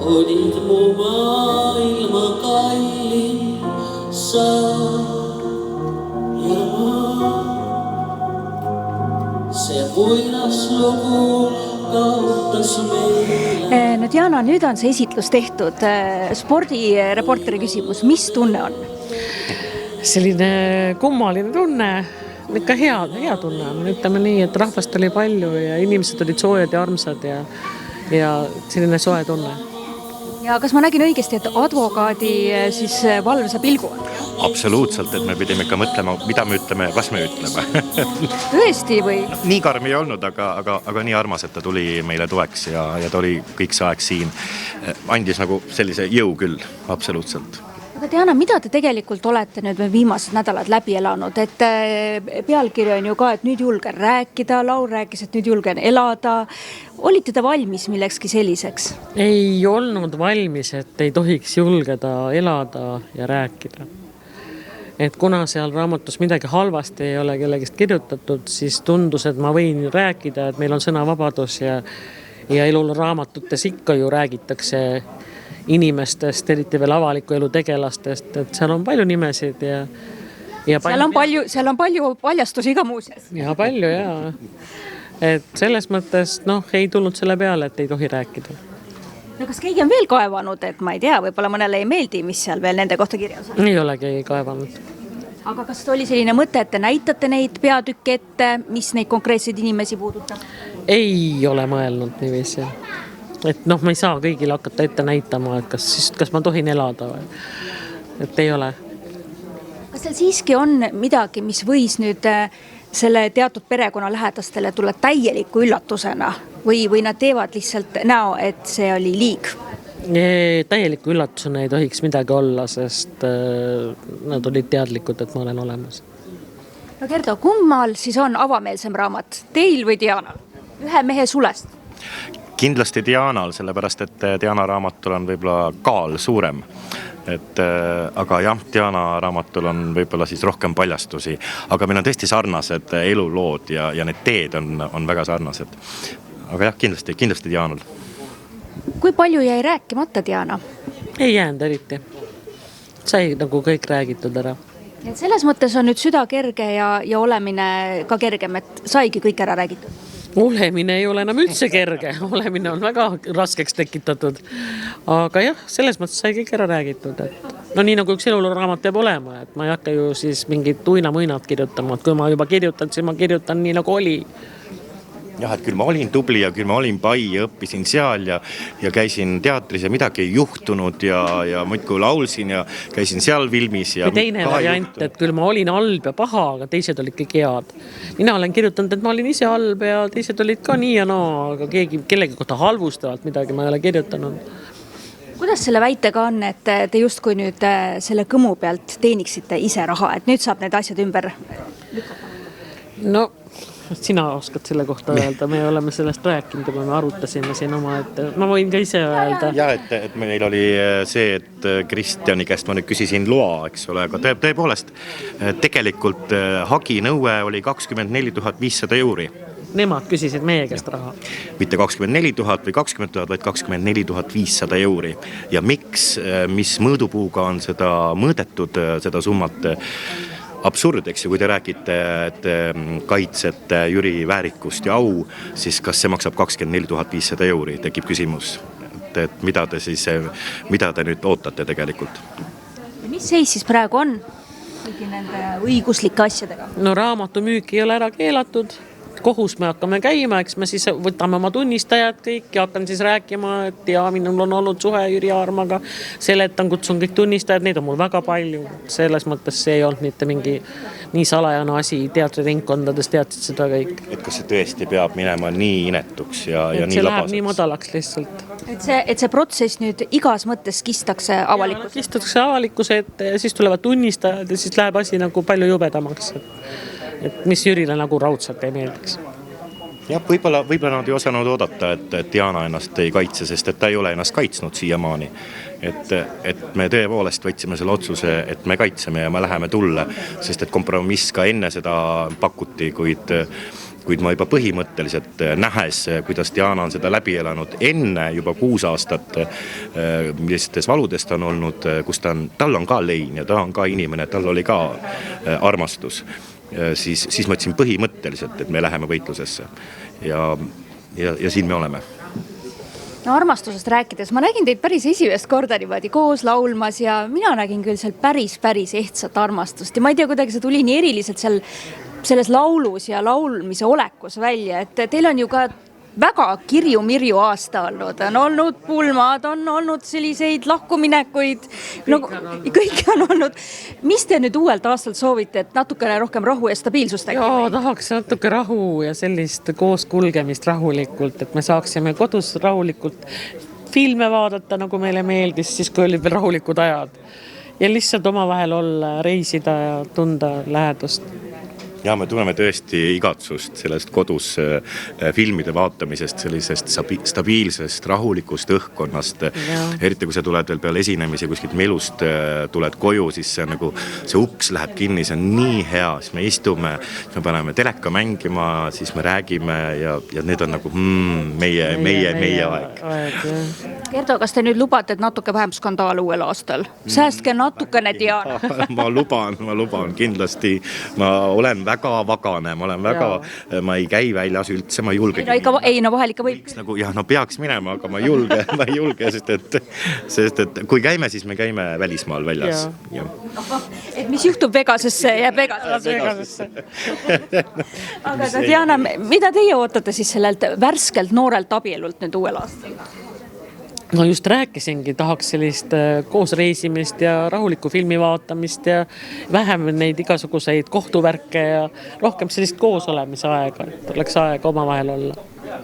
olid mu maailma kallim sa ja ma. See muinaslugu kaotas meile. No Diana, nüüd on see esitlus tehtud. Spordireporteri küsimus, mis tunne on? Selline kummaline tunne, ikka hea tunne on. Ütleme nii, et rahvast oli palju ja inimesed olid soojad ja armsad ja selline soe tunne. Ja kas ma nägin õigesti, et advokaadi siis valvsa pilgu on? Absoluutselt, et me pidime ikka mõtlema, mida me ütleme ja kas me ütleme. Tõesti või? Nii karm ei olnud, aga nii armas, et ta tuli meile toeks ja ta oli kõik see aeg siin. Andis nagu sellise jõu küll, absoluutselt. Aga Diana, mida te tegelikult olete nüüd viimased nädalad läbi elanud? Et pealkiri on ju ka, et nüüd julgen rääkida, Laur rääkis, et nüüd julgen elada. Olite te valmis millekski selliseks? Ei olnud valmis, et ei tohiks julgeda elada ja rääkida. Et kuna seal raamatus midagi halvasti ei ole kellegist kirjutatud, siis tundus, et ma võin rääkida, et meil on sõnavabadus ja elul raamatutes ikka ju räägitakse inimestest, eriti veel avaliku elu tegelastest, et seal on palju nimesid ja seal on palju paljastusi ka muuseas. Ja palju, jaa. Et selles mõttes, ei tulnud selle peale, et ei tohi rääkida. No kas keegi on veel kaevanud, et ma ei tea, võib-olla mõnele ei meeldi, mis seal veel nende kohta kirjas on? Ei ole keegi kaevanud. Aga kas oli selline mõte, et te näitate neid peatükke ette, mis neid konkreetseid inimesi puudutab? Ei ole mõelnud niiviisi. Et ma ei saa kõigile hakata ette näitama, et kas ma tohin elada või. Et ei ole. Kas seal siiski on midagi, mis võis nüüd selle teatud perekonna lähedastele tulla täieliku üllatusena või nad teevad lihtsalt näo, et see oli liig? Täieliku üllatusena ei tohiks midagi olla, sest nad olid teadlikud, et ma olen olemas. No Gerdo, kummal siis on avameelsem raamat? Teil või Dianal? Ühe mehe sulest? Kindlasti Dianal, sellepärast, et Diana raamatul on võib-olla kaal suurem. Aga jah, Diana raamatul on võib-olla siis rohkem paljastusi, aga meil on tõesti sarnased elulood ja need teed on väga sarnased. Aga jah, kindlasti Dianal. Kui palju jäi rääkimata, Diana? Ei jäänud eriti. Sai nagu kõik räägitud ära. Et selles mõttes on nüüd süda kerge ja olemine ka kergem, et saigi kõik ära räägitud? Olemine ei ole enam üldse kerge, olemine on väga raskeks tekitatud. Aga jah, selles mõttes sai kõik ära räägitud. Nii nagu üks eluluraamat peab olema, et ma ei hakka ju siis mingid tuina-mõinad kirjutama, et kui ma juba kirjutan, siis ma kirjutan nii nagu oli. Jah, et küll ma olin tubli ja küll ma olin pai ja õppisin seal ja käisin teatris ja midagi ei juhtunud ja muidku laulsin ja käisin seal filmis. Või teine variant, et küll ma olin halb ja paha, aga teised olid kõik head. Mina olen kirjutanud, et ma olin ise halb ja teised olid ka nii ja aga kellegi kohta halvustavalt midagi ma ei ole kirjutanud. Kuidas selle väitega on, et te justkui nüüd selle kõmu pealt teeniksite ise raha, et nüüd saab need asjad ümber lükata? Sina oskad selle kohta öelda, me oleme sellest rääkinud ja me arutasime siin oma, et ma võin ka ise öelda. Ja, et meil oli see, et Kristjani käest ma nüüd küsisin loa, eks ole, aga tõepoolest tegelikult haginõue oli 24 500 euri. Nemad küsisid meie käest raha. Mitte 24 000 või 20 000, vaid 24 500 euri. Ja miks, mis mõõdupuuga on seda mõõdetud, seda summat absurd, eks ju, kui te räägite, et kaitsete Jüri väärikust ja au, siis kas see maksab 24 500 euri, tekib küsimus. Et mida te nüüd ootate tegelikult? Ja mis seis siis praegu on kõigi nende õiguslike asjadega? Raamatu müük ei ole ära keelatud. Kohus me hakkame käima, eks me siis võtame oma tunnistajad kõik ja hakkan siis rääkima, et minul on olnud suhe Jüri Aarmaga, seletan, kutsun kõik tunnistajad, neid on mul väga palju. Selles mõttes see ei olnud mitte mingi nii salajane asi, teatriringkondades teadsid seda kõik. Et kas see tõesti peab minema nii inetuks ja nii labaseks? See läheb nii madalaks lihtsalt. Et see protsess nüüd igas mõttes kistakse avalikkuse? Kistakse avalikkuse ette ja siis tulevad tunnistajad ja siis läheb asi nagu palju jubedamaks. Et mis Jürile nagu raudselt ei meeldiks. Jah, võib-olla nad ei osanud oodata, et Diana ennast ei kaitse, sest et ta ei ole ennast kaitsnud siiamaani. Et me tõepoolest võtsime selle otsuse, et me kaitseme ja me läheme tulle, sest et kompromiss ka enne seda pakuti, kuid kuid ma juba põhimõtteliselt nähes, kuidas Diana on seda läbi elanud enne juba 6 aastat, millistes valudes ta on olnud, kus tal on ka lein ja ta on ka inimene, tal oli ka armastus, siis ma ütlesin põhimõtteliselt, et me läheme võitlusesse ja siin me oleme. No armastusest rääkides, ma nägin teid päris esimest korda niimoodi koos laulmas ja mina nägin küll seal päris ehtsat armastust ja ma ei tea, kuidagi see tuli nii eriliselt seal selles laulus ja laulmise olekus välja, et teil on ju ka väga kirju-mirju aasta olnud, on olnud pulmad, on olnud selliseid lahkuminekuid, no kõik on olnud. Mis te nüüd uuelt aastalt soovite, et natukene rohkem rahu ja stabiilsust äkki? Jaa, tahaks natuke rahu ja sellist koos kulgemist rahulikult, et me saaksime kodus rahulikult filme vaadata, nagu meile meeldis, siis kui olid veel rahulikud ajad. Ja lihtsalt omavahel olla, reisida ja tunda lähedust. Ja me tunneme tõesti igatsust sellest kodus filmide vaatamisest, sellisest stabiilsest, rahulikust õhkkonnast. Eriti kui sa tuled veel peale esinemisi kuskilt melust, tuled koju, siis see uks läheb kinni, see on nii hea, siis me istume, me paneme teleka mängima, siis me räägime ja need on nagu meie aeg. Gerdo, kas te nüüd lubate, et natuke vähem skandaal uuel aastal? Säästke natukene Diana. Ma luban kindlasti, ma olen väga vagane, ma ei käi väljas üldse, ma ei julge. No vahel ikka võib. Peaks minema, aga ma ei julge, sest et kui käime, siis me käime välismaal väljas. Et mis juhtub Vegasesse, jääb Vegasesse. Aga Diana, mida teie ootate siis sellelt värskelt noorelt abielult nüüd uuel aastal? No just rääkisingi, tahaks sellist koos reisimist ja rahulikku filmi vaatamist ja vähem neid igasuguseid kohtuvärke ja rohkem sellist koos olemise aega, et oleks aega omavahel olla.